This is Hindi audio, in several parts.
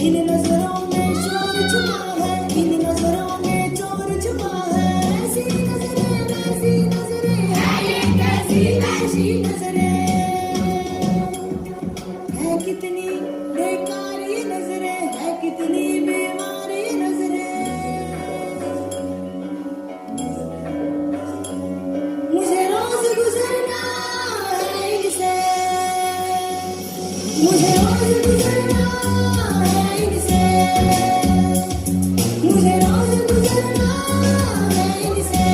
इन नजरों में शोर छुपा है, इन नजरों में चोर छुपा है। ऐसी नजरें वैसी नजरें है, ये कैसी वैसी नजरें है। कितनी बेकार ये नजरें है, कितनी बीमार ये नजरें। मुझे रोज गुजरना है इनसे, मुझे रोज गुजरना है इनसे, मुझे रोज गुजरना है इनसे।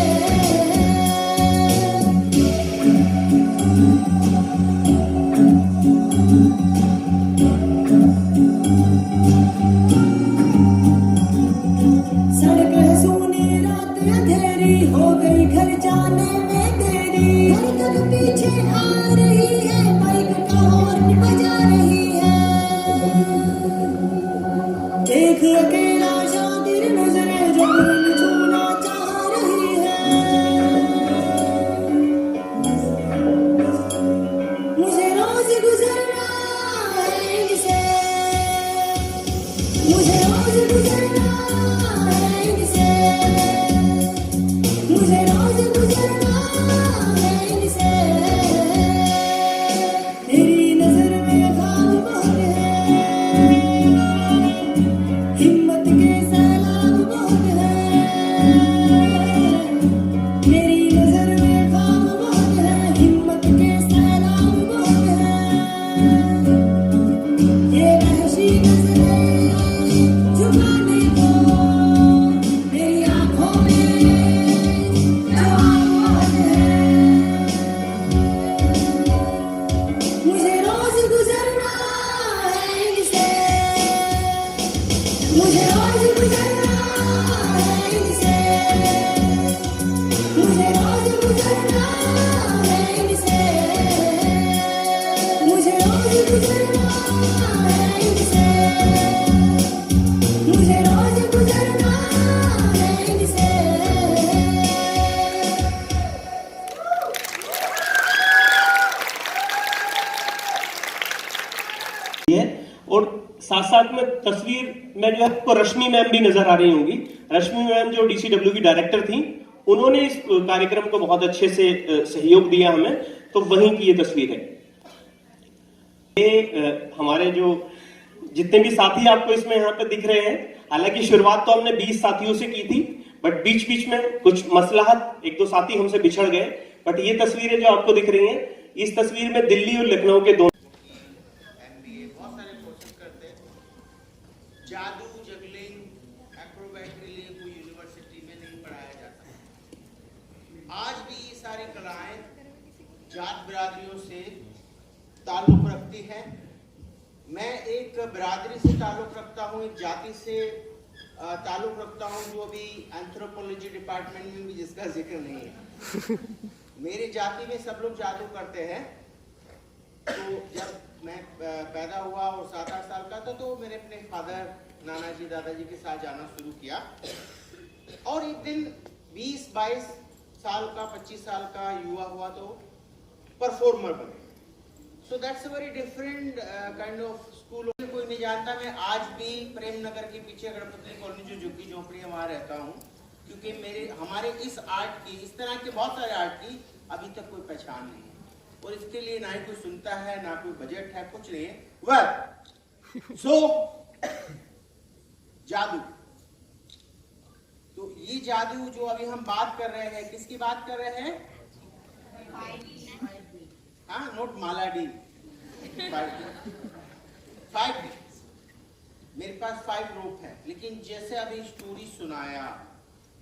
सड़क है सूनी, रात अंधेरी, हो गई घर जाने में देरी। धड़कन पीछे आ रही है, बाइक का हॉर्न बजा रही है। देख अकेला शातिर नजरें जबरन छूना चाह रही है। मुझे रोज गुजरना है इनसे, मुझे रोज गुजरना है इनसे, मुझे रोज गुजरना है इनसे। तेरी नजर में ख्वाब बहुत है, हिम्मत के सैलाब बहुत है। मेरी नजर में ख्वाब बहुत है, हिम्मत के सैलाब बहुत है। ये वहशी नजरें झुकाने को मेरी आंखों में जवाब बहुत है। मुझे रोज गुजरना है इनसे, मुझे रोज गुजरना है इनसे, मुझे रोज गुजरना है इनसे, मुझे रोज गुजरना है इनसे, मुझे रोज गुजरना है इनसे। है। और साथ साथ में तस्वीर में जो है आपको रश्मि मैम भी नजर आ रही होंगी। रश्मि मैम जो डीसीडब्ल्यू की डायरेक्टर थी, उन्होंने इस कार्यक्रम को बहुत अच्छे से सहयोग दिया हमें, तो वहीं की ये तस्वीर है। ये हमारे जो जितने भी साथी आपको इसमें यहाँ पे दिख रहे हैं, हालांकि शुरुआत तो हमने 20 साथियों से की थी, बट बीच बीच में कुछ मसलाहत, एक दो साथी हमसे बिछड़ गए। बट ये तस्वीरें जो आपको दिख रही हैं, इस तस्वीर में दिल्ली और लखनऊ के दोनों MBA बहुत सारे कोर्सेज करते हैं। जादू, जगलिंग, एक्रोबैट के लिए कोई यूनिवर्सिटी में नहीं पढ़ाया जाता। आज भी ये सारी कलाएं जात बिरादरियों से ताल्लुक रखती हैं। मैं एक बिरादरी से ताल्लुक रखता हूँ, एक जाति से ताल्लुक रखता हूँ, जो अभी एंथ्रोपोलॉजी डिपार्टमेंट में भी जिसका जिक्र नहीं है। मेरी जाति में सब लोग जादू करते हैं। तो जब मैं पैदा हुआ और 7-8 साल का था, तो मैंने अपने फादर, नाना जी, दादाजी के साथ जाना शुरू किया। और एक दिन 20-22 साल का, 25 साल का युवा हुआ तो परफॉर्मर बने। So that's a very different kind of school. कोई नहीं जानता, मैं आज भी प्रेम नगर के पीछे गणपति कॉलोनी जो झुग्गी झोपड़ी है वहाँ रहता हूँ, क्योंकि हमारे इस आर्ट की, इस तरह के बहुत सारे आर्ट की अभी तक कोई पहचान नहीं है। और इसके लिए ना ही कोई सुनता है, ना कोई बजट है, कुछ नहीं है। जादू, तो ये जादू जो अभी हम बात कर रहे हैं, किसकी बात कर रहे हैं? हाँ, नोट मालाडी। 5 मेरे पास 5 रोप है। लेकिन जैसे अभी स्टोरी सुनाया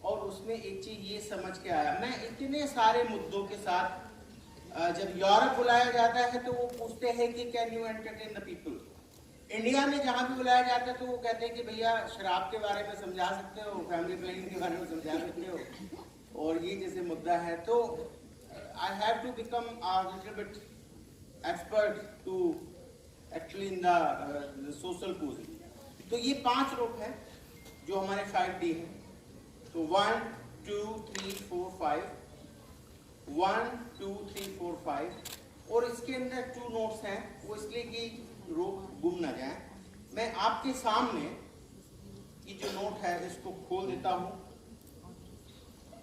और उसमें एक चीज ये समझ के आया, मैं इतने सारे मुद्दों के साथ, जब यूरोप बुलाया जाता है तो वो पूछते हैं कि can you entertain the people. India में जहाँ भी बुलाया जाता है तो वो कहते हैं कि भैया शराब के बारे में समझा सकते हो, फैमिली प्लानिंग के बारे में समझा सकते हो, और ये जैसे मुद्दा है। तो I have to become a little bit expert to actually in the social posing. तो ये 5 रोप है जो हमारे 5D है। तो 1 2 3 4 5, 1 2 3 4 5, और इसके अंदर 2 नोट्स हैं, वो इसलिए कि रोप गुम ना जाए। मैं आपके सामने ये जो नोट है इसको खोल देता हूं,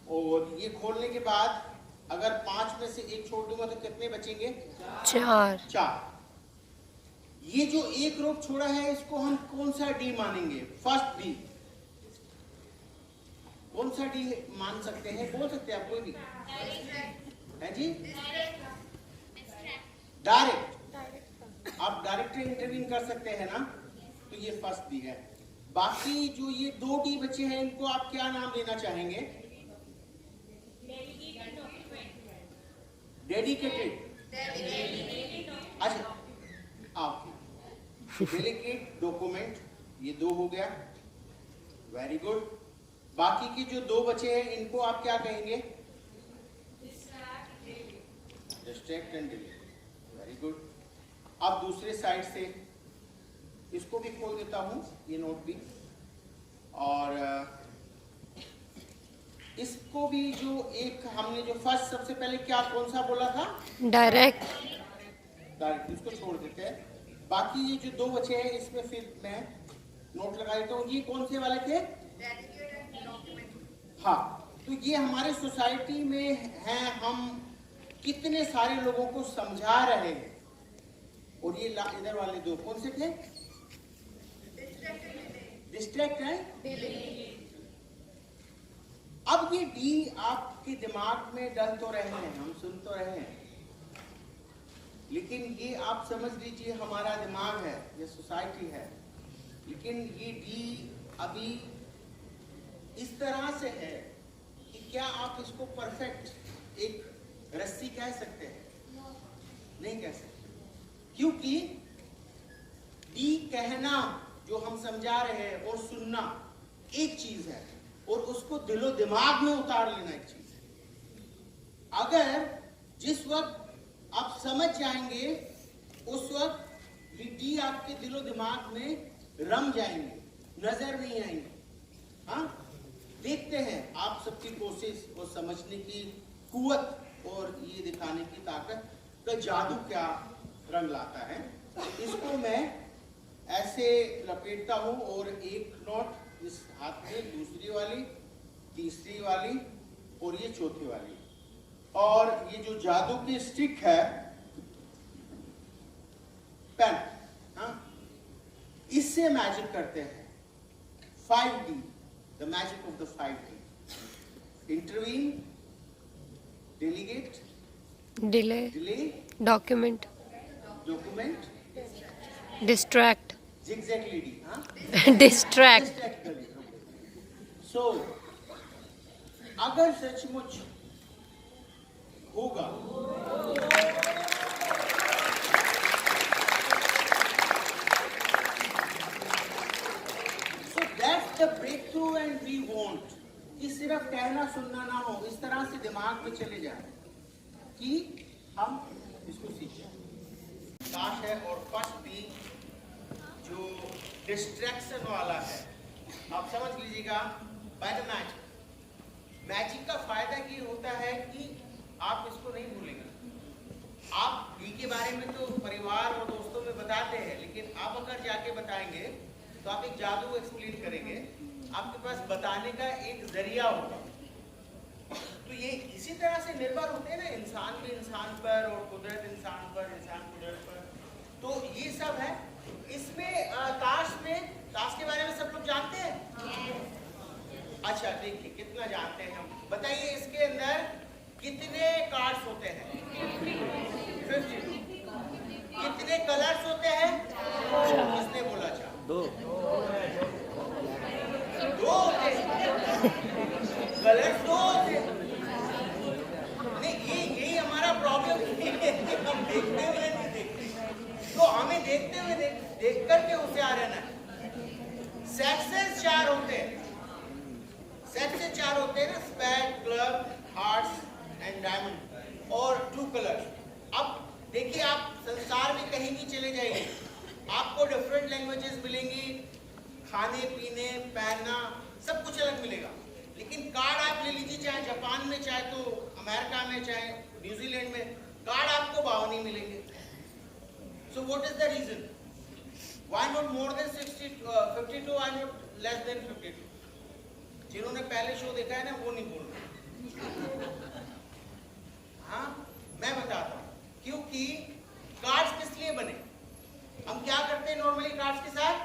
और ये खोलने के बाद अगर 5 में से 1 छोड़ दूंगा तो कितने बचेंगे? 4। ये जो एक रोप छोड़ा है इसको हम कौन सा डी मानेंगे? First D. कौन सा डी मान सकते हैं? बोल सकते हैं आप कोई भी है जी? डायरेक्ट। आप डायरेक्ट इंटरवीन कर सकते हैं ना, तो ये फर्स्ट डी है। बाकी जो ये 2 डी बचे हैं इनको आप क्या नाम देना चाहेंगे? डेडिकेटेड। अच्छा, आप डेलीगेट, डॉक्यूमेंट, ये 2 हो गया, वेरी गुड। बाकी के जो 2 बचे हैं इनको आप क्या कहेंगे? Distract and delete, very good. अब दूसरे साइड से इसको भी खोल देता हूं, ये नोट भी, और इसको भी जो एक हमने जो फर्स्ट सबसे पहले क्या कौन सा बोला था? डायरेक्ट। इसको छोड़ देते हैं। बाकी ये जो 2 बचे हैं इसमें फिर मैं नोट लगा देता हूँ। ये कौन से वाले थे? हाँ, तो ये हमारे सोसाइटी में हैं, हम कितने सारे लोगों को समझा रहे हैं। और ये इधर वाले 2 कौन से थे? डिस्ट्रैक्ट है। अब ये डी आपके दिमाग में डल तो रहे हैं, हम सुन तो रहे हैं, लेकिन ये आप समझ लीजिए हमारा दिमाग है, ये सोसाइटी है। लेकिन ये डी अभी इस तरह से है कि क्या आप इसको परफेक्ट एक रस्सी कह सकते हैं? नहीं कह सकते, क्योंकि डी कहना जो हम समझा रहे हैं और सुनना एक चीज है, और उसको दिलो दिमाग में उतार लेना एक चीज है। अगर जिस वक्त आप समझ जाएंगे उस वक्त डी आपके दिलो दिमाग में रम जाएंगे, नजर नहीं आएंगे। हाँ, देखते हैं आप सबकी कोशिश और समझने की कुवत और ये दिखाने की ताकत का जादू क्या रंग लाता है। इसको मैं ऐसे लपेटता हूं, और एक नोट इस हाथ में, दूसरी वाली, तीसरी वाली, और ये चौथी वाली। और ये जो जादू की स्टिक है, पेन, हाँ, इससे मैजिक करते हैं। 5D, the magic of the 5D। Intervene, delegate, delay, document, document, distract, zigzag leading, हाँ, डिस्ट्रैक्ट। सो अगर सचमुच होगा so that's the breakthrough and we want कि सिर्फ कहना सुनना ना हो, इस तरह से दिमाग में चले जाए कि हम इसको सीखें। काश है। और फर्स्ट भी जो डिस्ट्रैक्शन वाला है, आप समझ लीजिएगा, बाय द मैजिक का फायदा ये होता है कि आप इसको नहीं भूलेंगे। आप डी के बारे में तो परिवार और दोस्तों में बताते हैं, लेकिन आप अगर जाके बताएंगे तो आप एक जादू एक्सप्लेन करेंगे, आपके पास बताने का एक जरिया होगा। तो ये इसी तरह से निर्भर होते हैं ना, इंसान भी इंसान पर और कुदरत इंसान पर, इंसान कुदरत पर। तो ये सब है। इसमें ताश के बारे में सब लोग जानते हैं? अच्छा, देखिए कितना जानते हैं हम। बताइए इसके अंदर कितने कार्ड्स होते हैं? 52। कितने कलर्स होते हैं? किसने बोला? 2 होते हैं। कलर्स 2 होते हैं। नहीं, यही हमारा प्रॉब्लम है, हम देखते हुए नहीं देखते। तो हमें देखते हुए देख करके होशियार रहना है। सेक्सेस 4 होते हैं। सेक्सेस 4 होते हैं ना, स्पैड, क्लब, हार्ट्स एंड डायमंड, और 2 कलर्स। अब देखिए, आप संसार में कहीं भी चले जाइए, आपको डिफरेंट लैंग्वेजेस मिलेंगी, खाने पीने, पहनना, सब कुछ अलग मिलेगा। लेकिन कार्ड आप ले लीजिए, चाहे जापान में, चाहे तो अमेरिका में, चाहे न्यूजीलैंड में, कार्ड आपको 52 मिलेंगे। So what is the reason? Why not more than 52? Why not less than 52? जिन्होंने पहले शो देखा है ना वो नहीं बोल रहे। हाँ मैं बताता हूँ, क्योंकि कार्ड्स किस लिए बने? हम क्या करते हैं नॉर्मली कार्ड्स के साथ?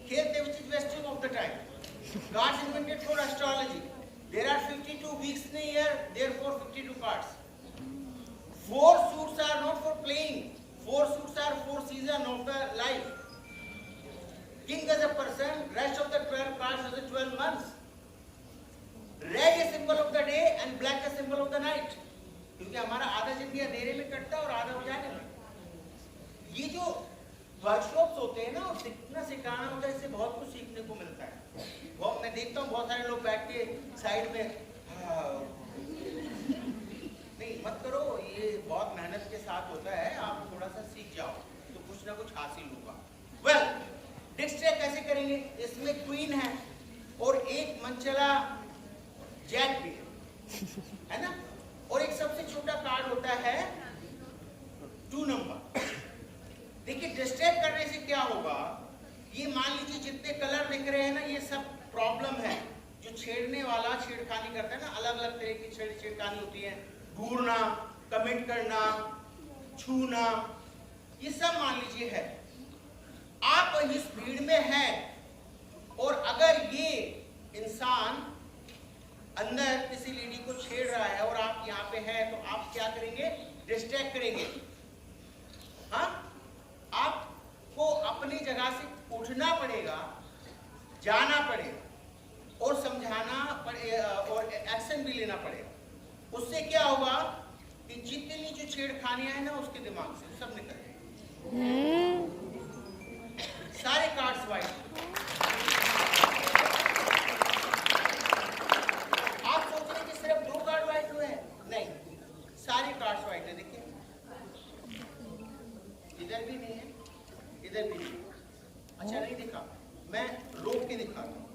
खेलते, which is wasting of the time. Cards invented for astrology. There are 52 weeks in a year, therefore 52 cards. 4 suits are not for playing. 4 suits are for season of the life. King as a person, rest of the 12 cards as a 12 months. Red is symbol of the day and black is symbol of the night. क्योंकि हमारा आधा जिंदगी अंधेरे में कटता है और आधा उजाले में। ये जो वर्कशॉप्स होते हैं ना, और सीखना सिखाना होता है, इससे बहुत कुछ सीखने को मिलता है। बहुत मैं देखता हूँ बहुत सारे लोग बैठ के साइड में नहीं मत करो, ये बहुत मेहनत के साथ होता है, आप थोड़ा सा सीख जाओ तो कुछ ना कुछ हासिल होगा। वेल डिस्ट्रैक्ट कैसे करेंगे? इसमें क्वीन है और एक मनचला जैक भी है ना, और एक सबसे छोटा कार्ड होता है 2 नंबर। देखिए डिस्ट्रैक्ट करने से क्या होगा, ये मान लीजिए जितने कलर दिख रहे हैं ना, ये सब प्रॉब्लम है। जो छेड़ने वाला छेड़खानी करता है ना, अलग अलग तरह की छेड़खानी होती है, घूरना, कमेंट करना, छूना, ये सब मान लीजिए है। आप इस भीड़ में हैं और अगर ये इंसान अंदर किसी लेडी को छेड़ रहा है और आप यहाँ पे हैं, तो आप क्या करेंगे? डिस्ट्रैक्ट करेंगे। हाँ, आपको अपनी जगह से उठना पड़ेगा, जाना पड़ेगा और समझाना पड़ेगा और एक्शन भी लेना पड़ेगा। उससे क्या होगा कि जितनी जो छेड़खानियां हैं ना उसके दिमाग से सब निकल जाएंगे। सारे कार्ड्स वाइट। आप सोच रहे कि सिर्फ 2 कार्ड वाइट हुए हैं? नहीं, सारे कार्ड्स वाइट है। देखिए इधर भी नहीं है, इधर भी नहीं। अच्छा नहीं दिखा, मैं रोक के दिखाता हूँ।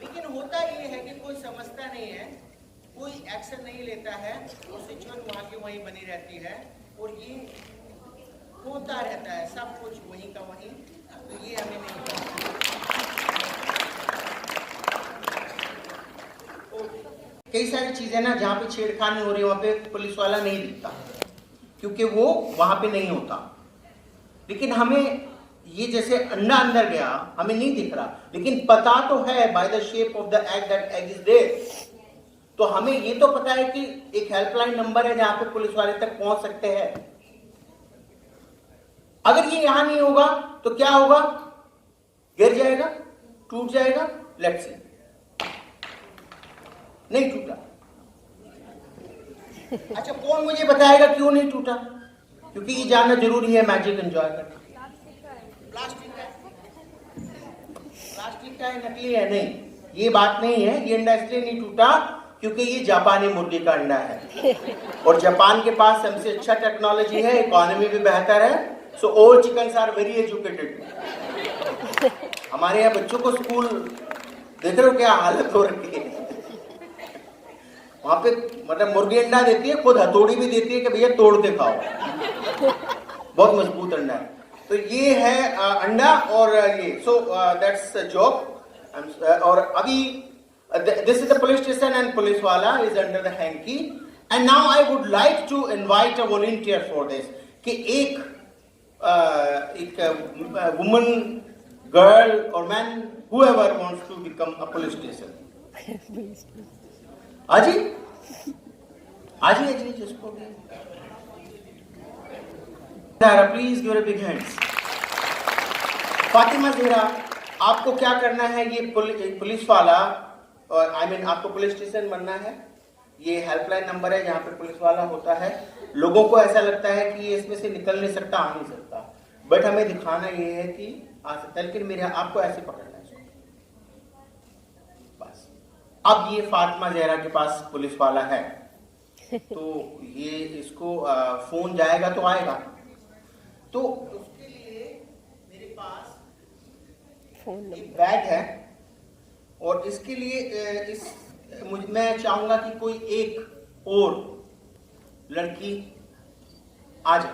लेकिन होता ये है कि कोई समझता नहीं है, कोई एक्शन नहीं लेता है और सिचुएशन वहां की वहीं बनी रहती है और ये होता रहता है, सब कुछ वहीं का वहीं। तो ये हमें नहीं पता। कई सारी चीजें ना जहाँ पे छेड़खानी हो रही है वहां पे पुलिस वाला नहीं दिखता क्योंकि वो वहां पे नहीं होता। लेकिन हमें ये जैसे अंडा अंदर गया, हमें नहीं दिख रहा, लेकिन पता तो है by the shape of the egg that egg is there. तो हमें ये तो पता है कि एक हेल्पलाइन नंबर है जहां पे पुलिस वाले तक पहुंच सकते हैं। अगर ये यहां नहीं होगा तो क्या होगा? गिर जाएगा, टूट जाएगा। लेट्स सी, नहीं टूटा। अच्छा कौन मुझे बताएगा क्यों नहीं टूटा? क्योंकि ये जानना जरूरी है मैजिक एंजॉय करना। प्लास्टिक का है, नकली है? नहीं, ये बात नहीं है। ये अंडा इसलिए नहीं टूटा क्योंकि ये जापानी मुर्गी का अंडा है और जापान के पास सबसे अच्छा टेक्नोलॉजी है, इकोनॉमी भी बेहतर है। So all chickens are very educated. हमारे यहाँ बच्चों को स्कूल देख रहे हो क्या हालत हो रखी है। वहां पे मतलब मुर्गी अंडा देती है, खुद हथौड़ी भी देती है कि भैया तोड़ के खाओ। बहुत मजबूत अंडा है। तो ये है अंडा और ये सो दैट्स जॉब। और अभी this is the police station and police wala is under the hanky, and now I would like to invite a volunteer for this कि एक woman, girl or man, whoever wants to become a police station. आजी जिसको Zahra, please give a big hands. Fatima Zahra, आपको क्या करना है? ये पुलिस वाला और आपको पुलिस स्टेशन बनना है। ये हेल्पलाइन नंबर है जहाँ पे पुलिस वाला होता है। लोगों को ऐसा लगता है कि ये इसमें से निकल नहीं सकता, आ नहीं सकता, बट हमें दिखाना ये है कि आ सकता है। लेकिन मेरे आपको ऐसे पकड़ना है इसको बस। अब ये फातिमा ज़हरा के पास पुलिस वाला है तो ये इसको फोन जाएगा तो आएगा। तो उसके लिए मेरे पास एक बैग है और इसके लिए मैं चाहूंगा कि कोई एक और लड़की आ जाए,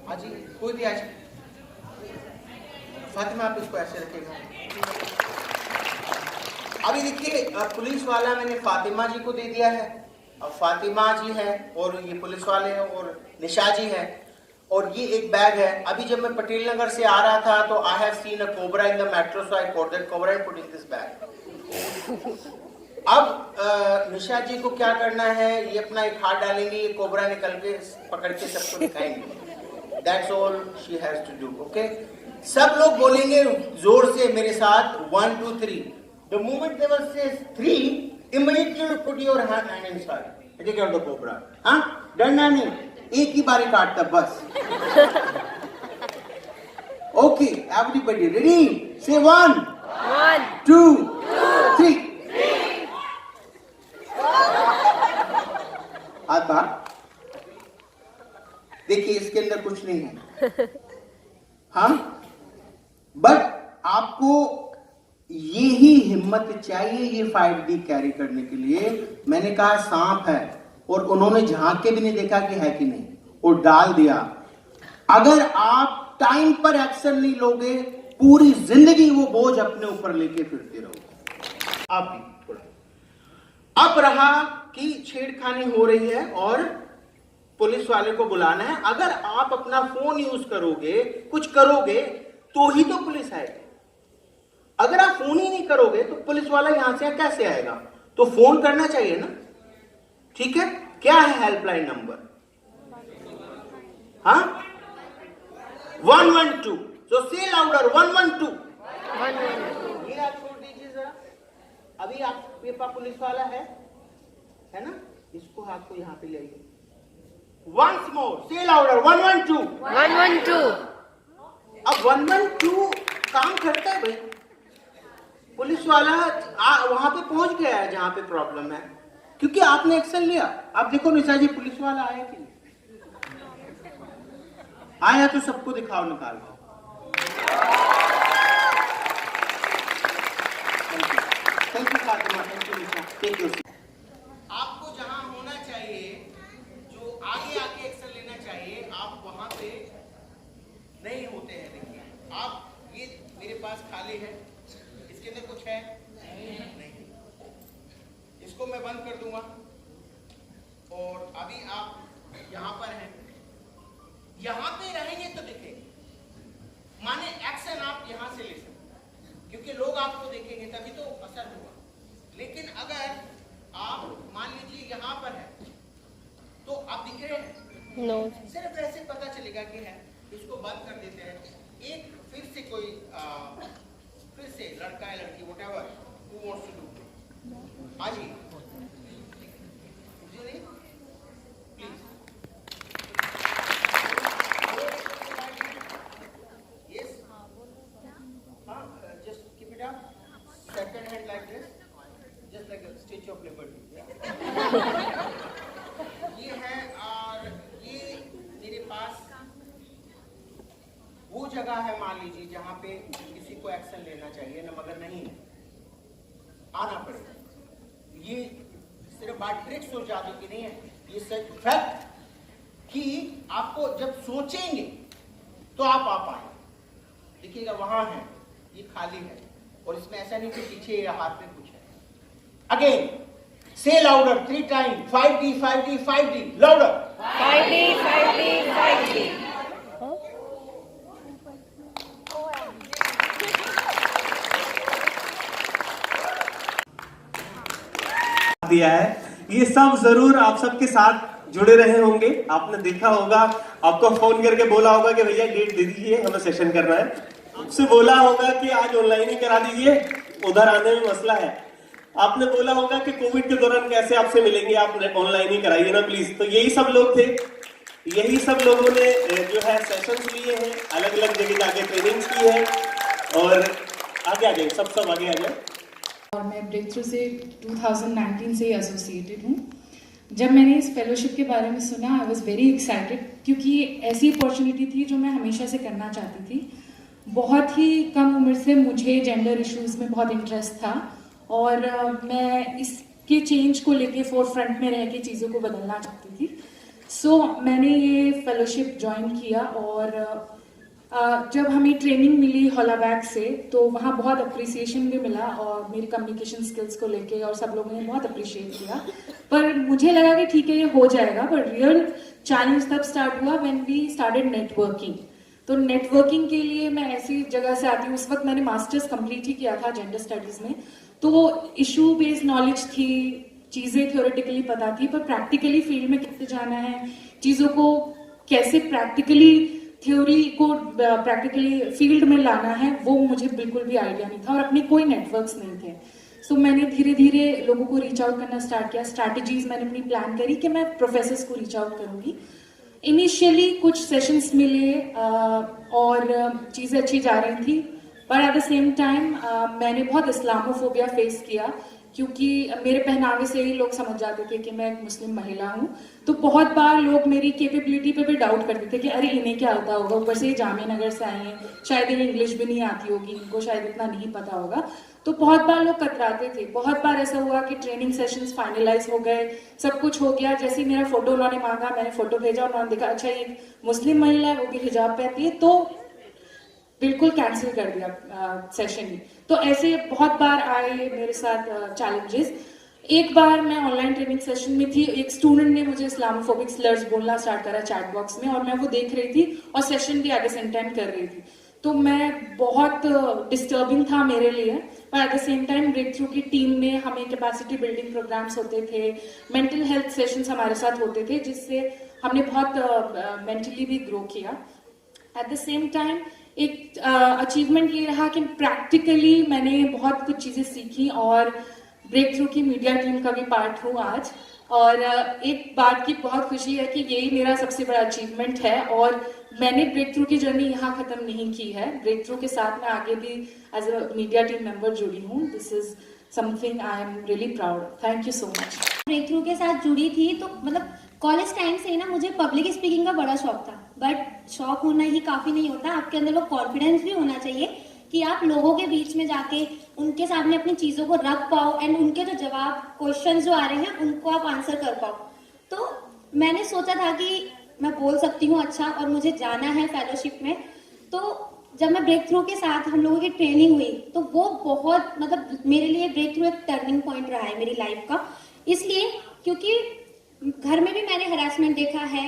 आज कोई भी आ जाए। फातिमा आप इसको ऐसे रखेगा। अभी देखिए पुलिस वाला मैंने फातिमा जी को दे दिया है, अब फातिमा जी है और ये पुलिस वाले हैं और निशा जी है, और ये एक बैग है। अभी जब मैं पटेल नगर से आ रहा था तो I have seen a cobra in the metro, so I cot that cobra and put in this bag. अब निशा जी को क्या करना है, ये अपना एक हाथ डालेंगे, ये कोबरा निकल के पकड़ के सबको दिखाएंगे। That's all she has to do. Okay, सब लोग बोलेंगे जोर से मेरे साथ 1 2 3। The moment they will say 3, immediately put your hand inside. Take out the cobra. हाँ, डरना नहीं, एक ही बारी काटता बस। Okay, everybody ready? Say 1 2 3। हाथ बाहर। देखिए इसके अंदर कुछ नहीं है, हाँ, बट आपको ये ही हिम्मत चाहिए ये 5D कैरी करने के लिए। मैंने कहा सांप है और उन्होंने झांक के भी नहीं देखा कि है कि नहीं, और डाल दिया। अगर आप टाइम पर एक्शन नहीं लोगे, पूरी जिंदगी वो बोझ अपने ऊपर लेके फिरते रहोगे। आप भी थोड़ा अब रहा कि छेड़खानी हो रही है और पुलिस वाले को बुलाना है। अगर आप अपना फोन यूज करोगे, कुछ करोगे, तो ही तो पुलिस आएगी। अगर आप फोन ही नहीं करोगे तो पुलिस वाला यहां से कैसे आएगा? तो फोन करना चाहिए ना, ठीक है? क्या है हेल्पलाइन नंबर? हाँ, 112। तो से लाउडर 112। ये आप छोड़ दीजिए जरा। अभी आपके पास पुलिस वाला है ना? इसको हाथ को यहां पे ले आइए। Once more, say louder, 112। 112। अब 112 काम करता है भाई। पुलिस वाला वहां पे पहुंच गया है जहां पे प्रॉब्लम है, क्योंकि आपने एक्शन लिया। अब देखो निशा जी, पुलिस वाला आया कि नहीं आया? तो सबको दिखाओ निकाल के। Thank you Fatima, thank you Nisha, thank you. आपको जहां होना चाहिए, जो आगे आके एक्शन लेना चाहिए, आप वहां पे नहीं होते हैं। देखिए आप, ये मेरे पास खाली है, इसके अंदर कुछ है नहीं, इसको मैं बंद कर दूंगा। और अभी आप यहां पर हैं, यहां पे रहेंगे तो दिखेंगे, माने एक्शन आप यहां से ले सकते, क्योंकि लोग आपको देखेंगे तभी तो असर होगा। लेकिन अगर आप मान लीजिए यहां पर है तो आप दिख रहे हैं? नो। सिर्फ ऐसे पता चलेगा कि है। इसको बंद कर देते हैं। एक फिर से कोई फिर से लड़का है, लड़की, whatever who wants to do, आ जाइए प्लीज। यस, हाँ, just keep it up, second hand like this, just like a Statue of Liberty. ये है, और ये मेरे पास वो जगह है मान लीजिए जहां पे किसी को एक्शन लेना चाहिए ना, मगर नहीं है, आना पड़ेगा। ये सिर्फ बात ट्रिक्स और जादू की नहीं है, ये सच फैक्ट कि आपको जब सोचेंगे तो आप आ पाए। देखिएगा वहां है, ये खाली है, और इसमें ऐसा नहीं कि पीछे या हाथ में कुछ है। अगेन से louder 3 time, 5D 5D 5D, louder 5D 5D 5D। दिया है। ये सब जरूर आप सबके साथ जुड़े रहे होंगे। आपने देखा होगा, आपको फोन करके बोला होगा कि भैया डेट दे दीजिए, हमें सेशन करना है। आपसे बोला होगा कि आज ऑनलाइन ही करा दीजिए, उधर आने में मसला है। आपने बोला होगा कि कोविड के दौरान कैसे आपसे मिलेंगे, आप ऑनलाइन ही कराइए ना प्लीज। तो यही सब लोग थे, यही सब लोगों ने जो है सेशंस लिए हैं, अलग अलग जगह जाके ट्रेनिंग्स की है। और आगे आ जाए, सब आगे आ जाए। और मैं ब्रेक थ्रू से 2019 से एसोसिएटेड हूँ। जब मैंने इस फेलोशिप के बारे में सुना, आई वॉज वेरी एक्साइटेड, क्योंकि ऐसी अपॉर्चुनिटी थी जो मैं हमेशा से करना चाहती थी। बहुत ही कम उम्र से मुझे जेंडर इश्यूज़ में बहुत इंटरेस्ट था, और मैं इस के चेंज को लेके फोर फ्रंट में रह के चीज़ों को बदलना चाहती थी। सो मैंने ये फेलोशिप ज्वाइन किया और जब हमें ट्रेनिंग मिली हॉलाबैग से तो वहाँ बहुत अप्रिसिएशन भी मिला और मेरी कम्युनिकेशन स्किल्स को लेके और सब लोगों ने बहुत अप्रिशिएट किया। पर मुझे लगा कि ठीक है ये हो जाएगा, पर रियल चैलेंज तब स्टार्ट हुआ व्हेन वी स्टार्टेड नेटवर्किंग। तो नेटवर्किंग के लिए मैं ऐसी जगह से आती हूँ, उस वक्त मैंने मास्टर्स कंप्लीट ही किया था जेंडर स्टडीज में, तो इशू बेस्ड नॉलेज थी, चीज़ें थ्योरेटिकली पता थी, पर प्रैक्टिकली फील्ड में कैसे जाना है, चीज़ों को कैसे प्रैक्टिकली थ्योरी को प्रैक्टिकली फील्ड में लाना है, वो मुझे बिल्कुल भी आइडिया नहीं था और अपने कोई नेटवर्क्स नहीं थे। सो मैंने धीरे धीरे लोगों को रीच आउट करना स्टार्ट किया। स्ट्रैटेजीज मैंने अपनी प्लान करी कि मैं प्रोफेसर्स को रीच आउट करूंगी। इनिशियली कुछ सेशंस मिले और चीज़ें अच्छी जा रही थी, पर एट द सेम टाइम मैंने बहुत इस्लामोफोबिया फेस किया, क्योंकि मेरे पहनावे से ही लोग समझ जाते थे कि मैं एक मुस्लिम महिला हूँ। तो बहुत बार लोग मेरी कैपेबिलिटी पे भी डाउट करते थे कि अरे इन्हें क्या आता होगा, ऊपर से ये जामिया नगर से आई हैं, शायद इन्हें इंग्लिश भी नहीं आती होगी, इनको शायद इतना नहीं पता होगा। तो बहुत बार लोग कतराते थे। बहुत बार ऐसा हुआ कि ट्रेनिंग सेशंस फाइनलाइज हो गए, सब कुछ हो गया, जैसे ही मेरा फोटो उन्होंने मांगा, मैंने फोटो भेजा, उन्होंने देखा अच्छा ये मुस्लिम महिला है, वो भी हिजाब पहनती है, तो बिल्कुल कैंसिल कर दिया सेशन ही। तो ऐसे बहुत बार आए मेरे साथ चैलेंजेस। एक बार मैं ऑनलाइन ट्रेनिंग सेशन में थी, एक स्टूडेंट ने मुझे इस्लामोफोबिक स्लर्स बोलना स्टार्ट करा चैट बॉक्स में, और मैं वो देख रही थी और सेशन भी आगे सेंटेंड कर रही थी। तो मैं बहुत डिस्टर्बिंग था मेरे लिए, पर at the same time Breakthrough की टीम में हमें कैपेसिटी बिल्डिंग प्रोग्राम्स होते थे, मेंटल हेल्थ सेशंस हमारे साथ होते थे, जिससे हमने बहुत मेंटली भी ग्रो किया। एट द सेम टाइम एक अचीवमेंट ये रहा कि प्रैक्टिकली मैंने बहुत कुछ चीज़ें सीखी और ब्रेक थ्रू की मीडिया टीम का भी पार्ट हूँ आज। और एक बात की बहुत खुशी है कि यही मेरा सबसे बड़ा अचीवमेंट है और मैंने ब्रेक थ्रू की जर्नी यहाँ ख़त्म नहीं की है। ब्रेक थ्रू के साथ मैं आगे भी as a media team member जुड़ी हूँ। This is something I am really proud. Thank you so much. Breakthrough के साथ जुड़ी थी तो मतलब कॉलेज टाइम से ही ना मुझे पब्लिक स्पीकिंग का बड़ा शौक था, बट शौक होना ही काफ़ी नहीं होता, आपके अंदर वो कॉन्फिडेंस भी होना चाहिए कि आप लोगों के बीच में जाके उनके सामने अपनी चीज़ों को रख पाओ एंड उनके जो जवाब क्वेश्चन जो आ रहे हैं उनको आप आंसर कर पाओ। तो मैंने सोचा था कि मैं बोल सकती हूँ अच्छा और मुझे जाना है फेलोशिप में। तो जब मैं ब्रेक थ्रू के साथ हम लोगों की ट्रेनिंग हुई तो वो बहुत मतलब मेरे लिए ब्रेक थ्रू एक टर्निंग पॉइंट रहा है मेरी लाइफ का, इसलिए क्योंकि घर में भी मैंने हरासमेंट देखा है,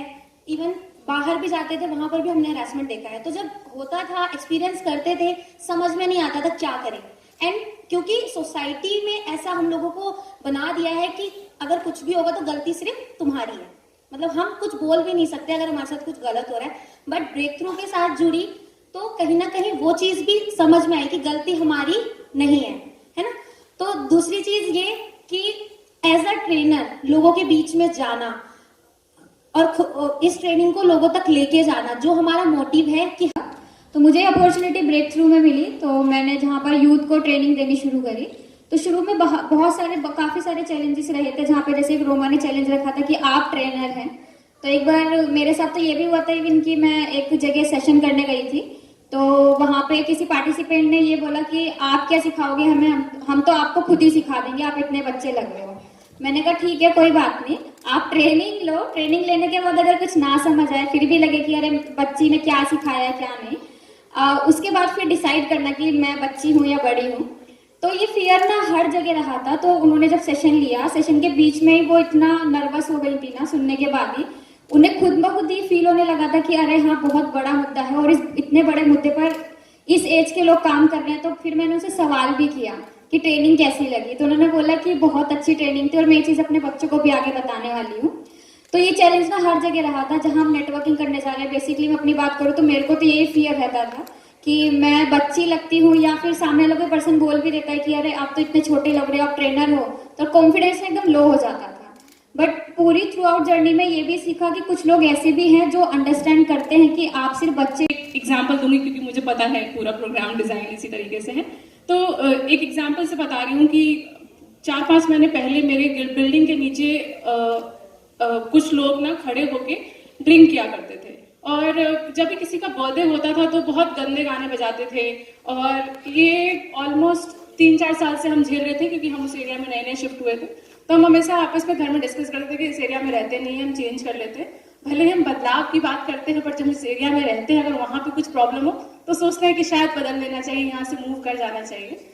इवन बाहर भी जाते थे वहां पर भी हमने हरासमेंट देखा है। तो जब होता था एक्सपीरियंस करते थे समझ में नहीं आता था क्या करें। एंड क्योंकि सोसाइटी में ऐसा हम लोगों को बना दिया है कि अगर कुछ भी होगा तो गलती सिर्फ तुम्हारी है, मतलब हम कुछ बोल भी नहीं सकते अगर हमारे साथ कुछ गलत हो रहा है। बट ब्रेक थ्रू के साथ जुड़ी तो कहीं ना कहीं वो चीज भी समझ में आई कि गलती हमारी नहीं है ना। तो दूसरी चीज ये कि एज अ ट्रेनर लोगों के बीच में जाना और इस ट्रेनिंग को लोगों तक लेके जाना जो हमारा मोटिव है कि तो मुझे अपॉर्चुनिटी ब्रेक थ्रू में मिली, तो मैंने जहाँ पर यूथ को ट्रेनिंग देनी शुरू करी। तो शुरू में काफी सारे चैलेंजेस रहे थे, जहाँ पे जैसे एक रोमा ने चैलेंज रखा था कि आप ट्रेनर हैं। तो एक बार मेरे साथ तो ये भी हुआ था इवन कि मैं एक जगह सेशन करने गई थी, तो वहाँ पे किसी पार्टिसिपेंट ने ये बोला कि आप क्या सिखाओगे हमें, हम तो आपको खुद ही सिखा देंगे, आप इतने बच्चे लग रहे हो। मैंने कहा ठीक है कोई बात नहीं, आप ट्रेनिंग लो, ट्रेनिंग लेने के बाद अगर कुछ ना समझ आए फिर भी लगे कि अरे बच्ची ने क्या सिखाया क्या नहीं, उसके बाद फिर डिसाइड करना कि मैं बच्ची हूँ या बड़ी हूँ। तो ये फियर ना हर जगह रहा था। तो उन्होंने जब सेशन लिया, सेशन के बीच में ही वो इतना नर्वस हो गई थी ना सुनने के बाद ही, उन्हें खुद ब खुद ही फील होने लगा था कि अरे हाँ बहुत बड़ा मुद्दा है और इस इतने बड़े मुद्दे पर इस एज के लोग काम कर रहे हैं। तो फिर मैंने उनसे सवाल भी किया कि ट्रेनिंग कैसी लगी, तो उन्होंने बोला कि बहुत अच्छी ट्रेनिंग थी और मैं ये चीज़ अपने बच्चों को भी आगे बताने वाली हूँ। तो ये चैलेंज ना हर जगह रहा था जहाँ हम नेटवर्किंग करने जा रहे हैं। बेसिकली मैं अपनी बात करूँ तो मेरे को तो यही फियर रहता था कि मैं बच्ची लगती हूँ या फिर सामने वाला कोई पर्सन बोल भी देता है कि अरे आप तो इतने छोटे लग रहे हो, आप ट्रेनर हो, तो कॉन्फिडेंस एकदम लो हो जाता था। बट पूरी थ्रू आउट जर्नी में ये भी सीखा कि कुछ लोग ऐसे भी हैं जो अंडरस्टैंड करते हैं कि आप सिर्फ बच्चे। एग्जाम्पल दूंगी क्योंकि मुझे पता है पूरा प्रोग्राम डिजाइन इसी तरीके से है। तो एक एग्जाम्पल से बता रही हूँ कि 4-5 महीने पहले मेरे बिल्डिंग के नीचे कुछ लोग ना खड़े होके ड्रिंक किया करते थे, और जब भी किसी का बर्थडे होता था तो बहुत गंदे गाने बजाते थे। और ये ऑलमोस्ट 3-4 साल से हम झेल रहे थे क्योंकि हम उस एरिया में नए नए शिफ्ट हुए थे। तो हम हमेशा आपस में घर में डिस्कस करते थे कि इस एरिया में रहते नहीं हैं, हम चेंज कर लेते हैं। भले ही हम बदलाव की बात करते हैं, पर जब इस एरिया में रहते हैं, अगर वहाँ पे कुछ प्रॉब्लम हो तो सोचते हैं कि शायद बदल लेना चाहिए, यहाँ से मूव कर जाना चाहिए।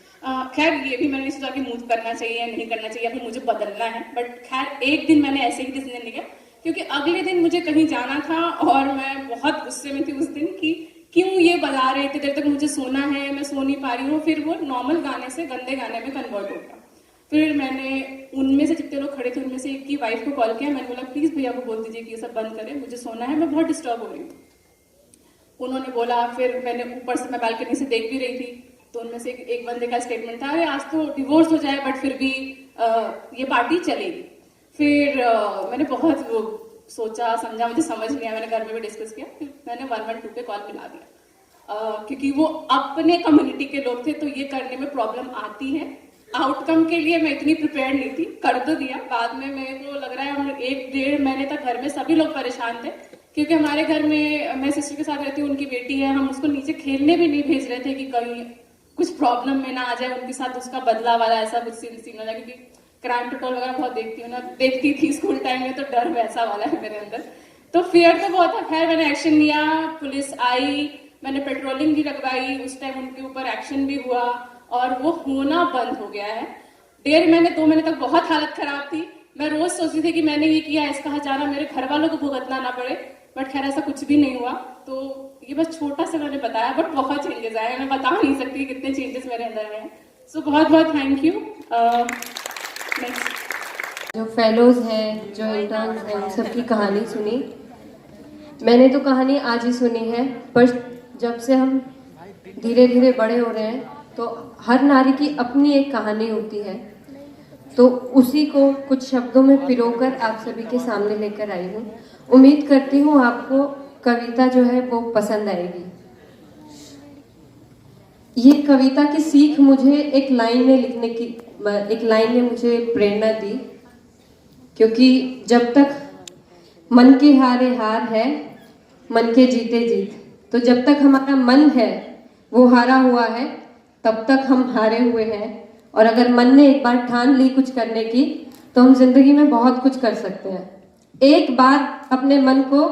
खैर ये भी मैंने सोचा कि मूव करना चाहिए या नहीं करना चाहिए, या फिर मुझे बदलना है। बट खैर एक दिन मैंने ऐसे ही डिसीजन लिया, क्योंकि अगले दिन मुझे कहीं जाना था और मैं बहुत गुस्से में थी उस दिन कि क्यों ये बजा रहे, इतनी देर तक मुझे सोना है, मैं सो नहीं पा रही हूँ। फिर वो नॉर्मल गाने से गंदे गाने में कन्वर्ट हो गया। फिर मैंने उनमें से जितने लोग खड़े थे उनमें से एक की वाइफ को कॉल किया। मैंने बोला प्लीज भैया को बोल दीजिए कि ये सब बंद करें, मुझे सोना है, मैं बहुत डिस्टर्ब हो रही हूँ। उन्होंने बोला, फिर मैंने ऊपर से मैं बालकनी से देख भी रही थी, तो उनमें से एक बंदे का स्टेटमेंट था, अरे आज तो डिवोर्स हो जाए बट फिर भी ये पार्टी चलेगी। फिर मैंने बहुत सोचा समझा, मुझे समझ नहीं आया, मैंने घर में भी डिस्कस किया। फिर मैंने 112 पे कॉल मिला दिया, क्योंकि वो अपने कम्युनिटी के लोग थे, तो ये करने में प्रॉब्लम आती है। आउटकम के लिए मैं इतनी प्रिपेयर्ड नहीं थी, कर तो दिया। बाद में मेरे को लग रहा है हम 1-1.5 महीने तक घर में सभी लोग परेशान थे, क्योंकि हमारे घर में मैं सिस्टर के साथ रहती हूँ, उनकी बेटी है, हम उसको नीचे खेलने भी नहीं भेज रहे थे कि कहीं कुछ प्रॉब्लम में ना आ जाए उनके साथ, उसका बदला वाला ऐसा कुछ सीन हो जाए। क्योंकि क्राइम पेट्रोल वगैरह बहुत देखती थी स्कूल टाइम में, तो डर वैसा वाला है मेरे अंदर, तो फियर तो बहुत था। खैर मैंने एक्शन लिया, पुलिस आई, मैंने पेट्रोलिंग भी लगवाई, उस टाइम उनके ऊपर एक्शन भी हुआ और वो होना बंद हो गया है। 1.5 महीने 2 महीने तक बहुत हालत खराब थी। मैं रोज सोचती थी कि मैंने ये किया, इसका हजारा मेरे घर वालों को भुगतना ना पड़े, बट खैर ऐसा कुछ भी नहीं हुआ। तो ये बस छोटा सा मैंने बताया, बट बहुत चेंजेस आए, मैं बता नहीं सकती कितने चेंजेस मेरे अंदर आए हैं। सो बहुत बहुत थैंक यू। जो फेलोज हैं, जो इंटर्न्स हैं, उन सबकी कहानी सुनी। मैंने तो कहानी आज ही सुनी है, पर जब से हम धीरे धीरे बड़े हो रहे हैं तो हर नारी की अपनी एक कहानी होती है, तो उसी को कुछ शब्दों में पिरोकर आप सभी के सामने लेकर आई हूँ। उम्मीद करती हूँ आपको कविता जो है वो पसंद आएगी। ये कविता की सीख मुझे एक लाइन ने मुझे प्रेरणा दी, क्योंकि जब तक मन के हारे हार है, मन के जीते जीत, तो जब तक हमारा मन है वो हारा हुआ है, तब तक हम हारे हुए हैं। और अगर मन ने एक बार ठान ली कुछ करने की, तो हम जिंदगी में बहुत कुछ कर सकते हैं। एक बार अपने मन को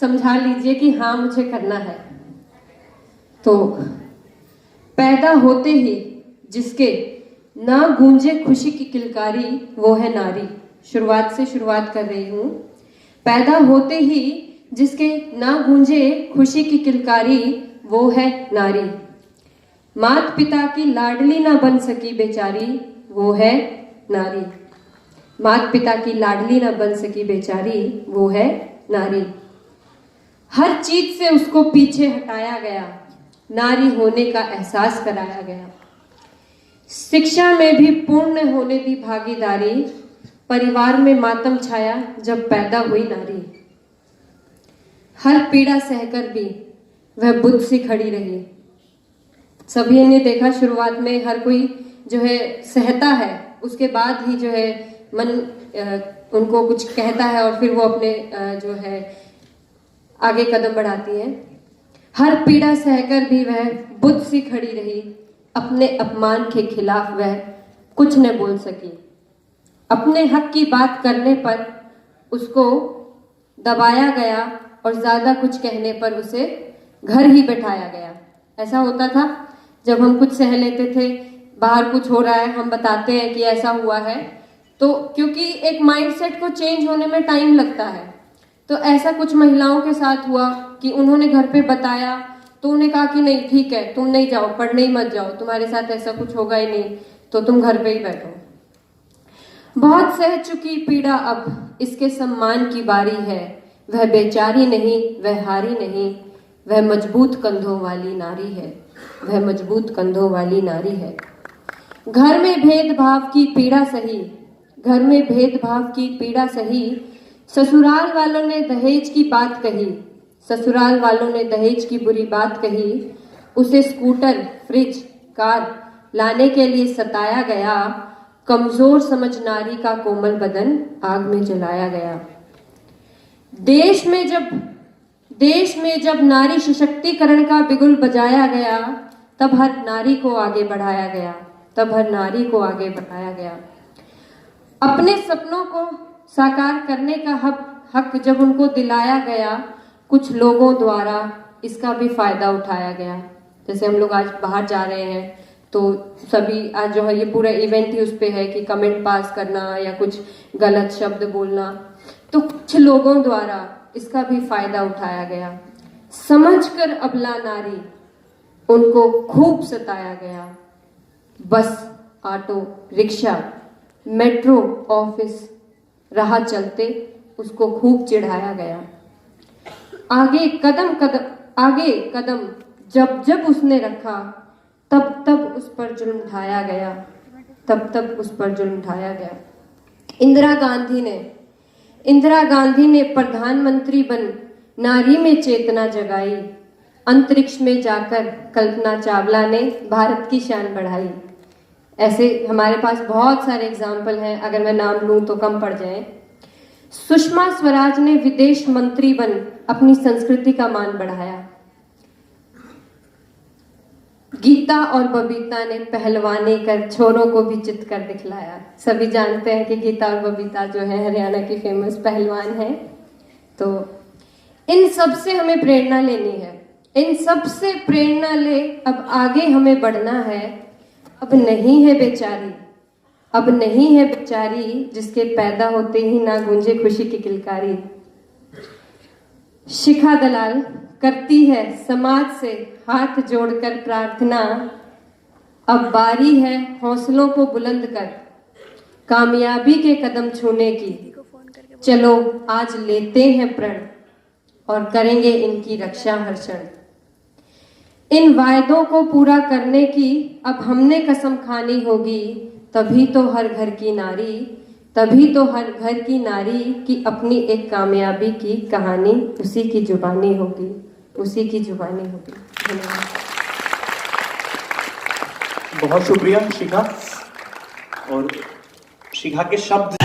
समझा लीजिए कि हाँ मुझे करना है। तो पैदा होते ही जिसके ना गूंजे खुशी की किलकारी, वो है नारी। शुरुआत से शुरुआत कर रही हूँ। पैदा होते ही जिसके ना गूंजे खुशी की किलकारी, वो है नारी। मात पिता की लाडली ना बन सकी बेचारी, वो है नारी। मात पिता की लाडली ना बन सकी बेचारी, वो है नारी। हर चीज से उसको पीछे हटाया गया, नारी होने का एहसास कराया गया। शिक्षा में भी पूर्ण होने दी भागीदारी, परिवार में मातम छाया जब पैदा हुई नारी। हर पीड़ा सहकर भी वह बुद्ध सी खड़ी रही। सभी ने देखा शुरुआत में हर कोई जो है सहता है, उसके बाद ही जो है मन उनको कुछ कहता है और फिर वो अपने जो है आगे कदम बढ़ाती है। हर पीड़ा सहकर भी वह बुद्ध सी खड़ी रही, अपने अपमान के खिलाफ वह कुछ न बोल सकी। अपने हक की बात करने पर उसको दबाया गया और ज्यादा कुछ कहने पर उसे घर ही बैठाया गया। ऐसा होता था जब हम कुछ सह लेते थे, बाहर कुछ हो रहा है, हम बताते हैं कि ऐसा हुआ है, तो क्योंकि एक माइंडसेट को चेंज होने में टाइम लगता है, तो ऐसा कुछ महिलाओं के साथ हुआ कि उन्होंने घर पे बताया, तो उन्हें कहा कि नहीं ठीक है, तुम नहीं जाओ, पढ़ने ही मत जाओ, तुम्हारे साथ ऐसा कुछ होगा ही नहीं, तो तुम घर पे ही बैठो। बहुत सह चुकी पीड़ा, अब इसके सम्मान की बारी है। वह बेचारी नहीं, वह हारी नहीं, वह मजबूत कंधों वाली नारी है, वह मजबूत कंधों वाली नारी है। घर में भेदभाव की पीड़ा सही, घर में भेदभाव की पीड़ा सही, ससुराल वालों ने दहेज की बात कही, ससुराल वालों ने दहेज की बुरी बात कही। उसे स्कूटर, फ्रिज, कार लाने के लिए सताया गया, कमजोर समझ नारी का कोमल बदन आग में जलाया गया। देश में जब नारी सशक्तिकरण का बिगुल बजाया गया, तब हर नारी को आगे बढ़ाया गया, तब हर नारी को आगे बढ़ाया गया। अपने सपनों को साकार करने का हक जब उनको दिलाया गया, कुछ लोगों द्वारा इसका भी फायदा उठाया गया। जैसे हम लोग आज बाहर जा रहे हैं तो सभी आज जो है ये पूरा इवेंट ही उस पे है कि कमेंट पास करना या कुछ गलत शब्द बोलना, तो कुछ लोगों द्वारा इसका भी फायदा उठाया गया। समझकर अबला नारी उनको खूब सताया गया। बस, ऑटो, रिक्शा, मेट्रो, ऑफिस, राह चलते उसको खूब चिढ़ाया गया। आगे कदम जब जब उसने रखा, तब तब उस पर जुल्म ढाया गया, तब तब उस पर जुल्म ढाया गया। इंदिरा गांधी ने प्रधानमंत्री बन नारी में चेतना जगाई। अंतरिक्ष में जाकर कल्पना चावला ने भारत की शान बढ़ाई। ऐसे हमारे पास बहुत सारे एग्जाम्पल हैं, अगर मैं नाम लूं तो कम पड़ जाए। सुषमा स्वराज ने विदेश मंत्री बन अपनी संस्कृति का मान बढ़ाया। गीता और बबीता ने पहलवानी कर छोरों को भी चित कर दिखलाया। सभी जानते हैं कि गीता और बबीता जो है हरियाणा की फेमस पहलवान है। तो इन सब से हमें प्रेरणा लेनी है, इन सब से प्रेरणा ले अब आगे हमें बढ़ना है। अब नहीं है बेचारी जिसके पैदा होते ही ना गूंजे खुशी की किलकारी। शिखा दलाल करती है समाज से हाथ जोड़कर प्रार्थना। अब बारी है हौसलों को बुलंद कर कामयाबी के कदम छूने की। चलो आज लेते हैं प्रण और करेंगे इनकी रक्षा हर क्षण। इन वायदों को पूरा करने की अब हमने कसम खानी होगी। तभी तो हर घर की नारी की अपनी एक कामयाबी की कहानी उसी की जुबानी होगी। धन्यवाद। बहुत शुक्रिया शिखा। और शिखा के शब्द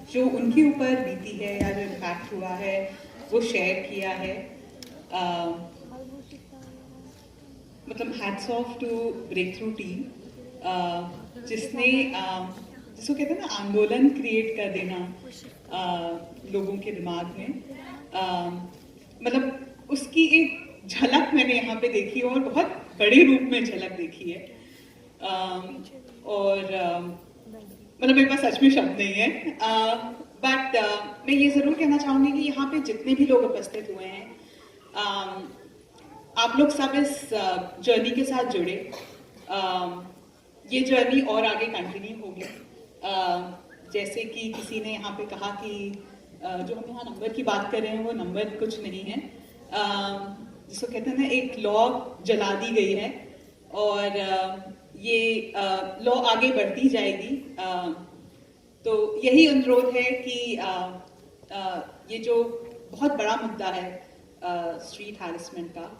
जो उनके ऊपर बीती है या जो इम्पैक्ट हुआ है वो शेयर किया है। मतलब hats off to Breakthrough team जिसने जिसको कहते हैं ना आंदोलन क्रिएट कर देना लोगों के दिमाग में। मतलब उसकी एक झलक मैंने यहाँ पे देखी और बहुत बड़े रूप में झलक देखी है। और मतलब मेरे पास सच में शब्द नहीं है। बट मैं ये ज़रूर कहना चाहूँगी कि यहाँ पे जितने भी लोग उपस्थित हुए हैं, आप लोग सब इस जर्नी के साथ जुड़े। ये जर्नी और आगे कंटिन्यू होगी। जैसे कि किसी ने यहाँ पे कहा कि जो हम यहाँ नंबर की बात कर रहे हैं वो नंबर कुछ नहीं है। जिसको कहते हैं ना एक लॉ जला दी गई है और ये लॉ आगे बढ़ती जाएगी। तो यही अनुरोध है कि ये जो बहुत बड़ा मुद्दा है स्ट्रीट हैरेसमेंट का,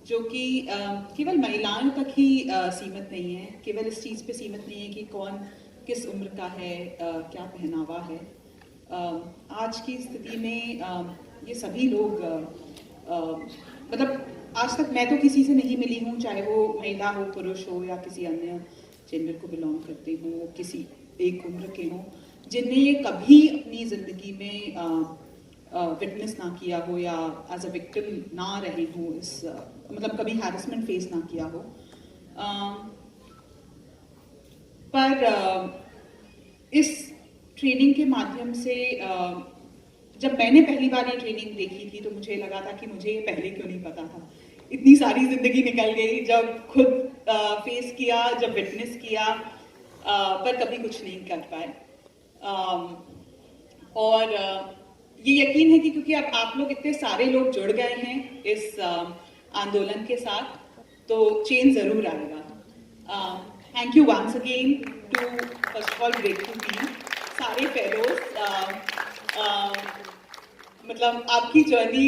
जो कि केवल महिलाओं तक ही सीमित नहीं है, केवल इस चीज़ पे सीमित नहीं है कि कौन किस उम्र का है, क्या पहनावा है। आज की स्थिति में ये सभी लोग मतलब आज तक मैं तो किसी से नहीं मिली हूँ, चाहे वो महिला हो, पुरुष हो या किसी अन्य जेंडर को बिलोंग करते हो, किसी एक उम्र के हो, जिनने ये कभी अपनी जिंदगी में विटनेस ना किया हो या एज अ विक्टिम ना रहे हो, इस मतलब कभी हैरेसमेंट फेस ना किया हो। पर इस ट्रेनिंग के माध्यम से जब मैंने पहली बार ये ट्रेनिंग देखी थी तो मुझे लगा था कि मुझे ये पहले क्यों नहीं पता था। इतनी सारी जिंदगी निकल गई, जब खुद फेस किया, जब विटनेस किया, पर कभी कुछ नहीं कर पाए। और ये यकीन है कि क्योंकि अब आप लोग इतने सारे लोग जुड़ गए हैं इस आंदोलन के साथ, तो चेंज जरूर आएगा। Thank you once again to first of all Breakthrough team, सारे फेलोज। मतलब आपकी जर्नी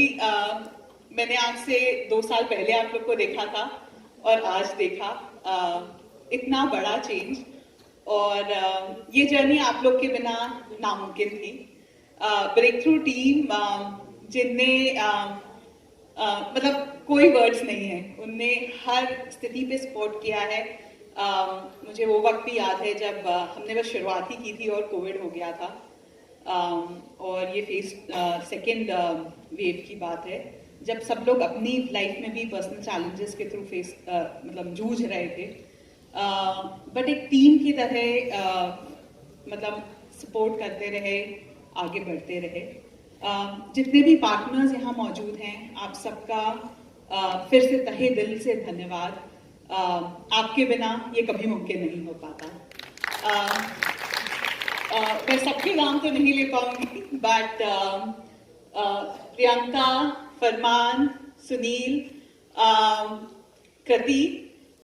मैंने आज से 2 साल पहले आप लोग को देखा था और आज देखा, इतना बड़ा चेंज, और ये जर्नी आप लोग के बिना नामुमकिन थी। ब्रेकथ्रू टीम जिनने मतलब कोई वर्ड्स नहीं है, उनने हर स्थिति पे सपोर्ट किया है। मुझे वो वक्त भी याद है जब हमने बस शुरुआत ही की थी और कोविड हो गया था, और ये सेकेंड वेव की बात है, जब सब लोग अपनी लाइफ में भी पर्सनल चैलेंजेस के थ्रू मतलब जूझ रहे थे, बट एक टीम की तरह मतलब सपोर्ट करते रहे, आगे बढ़ते रहे। जितने भी पार्टनर्स यहाँ मौजूद हैं, आप सबका फिर से तहे दिल से धन्यवाद। आपके बिना ये कभी मुमकिन नहीं हो पाता। मैं सबके नाम तो नहीं ले पाऊंगी, बट प्रियंका, फरमान, सुनील, कृति,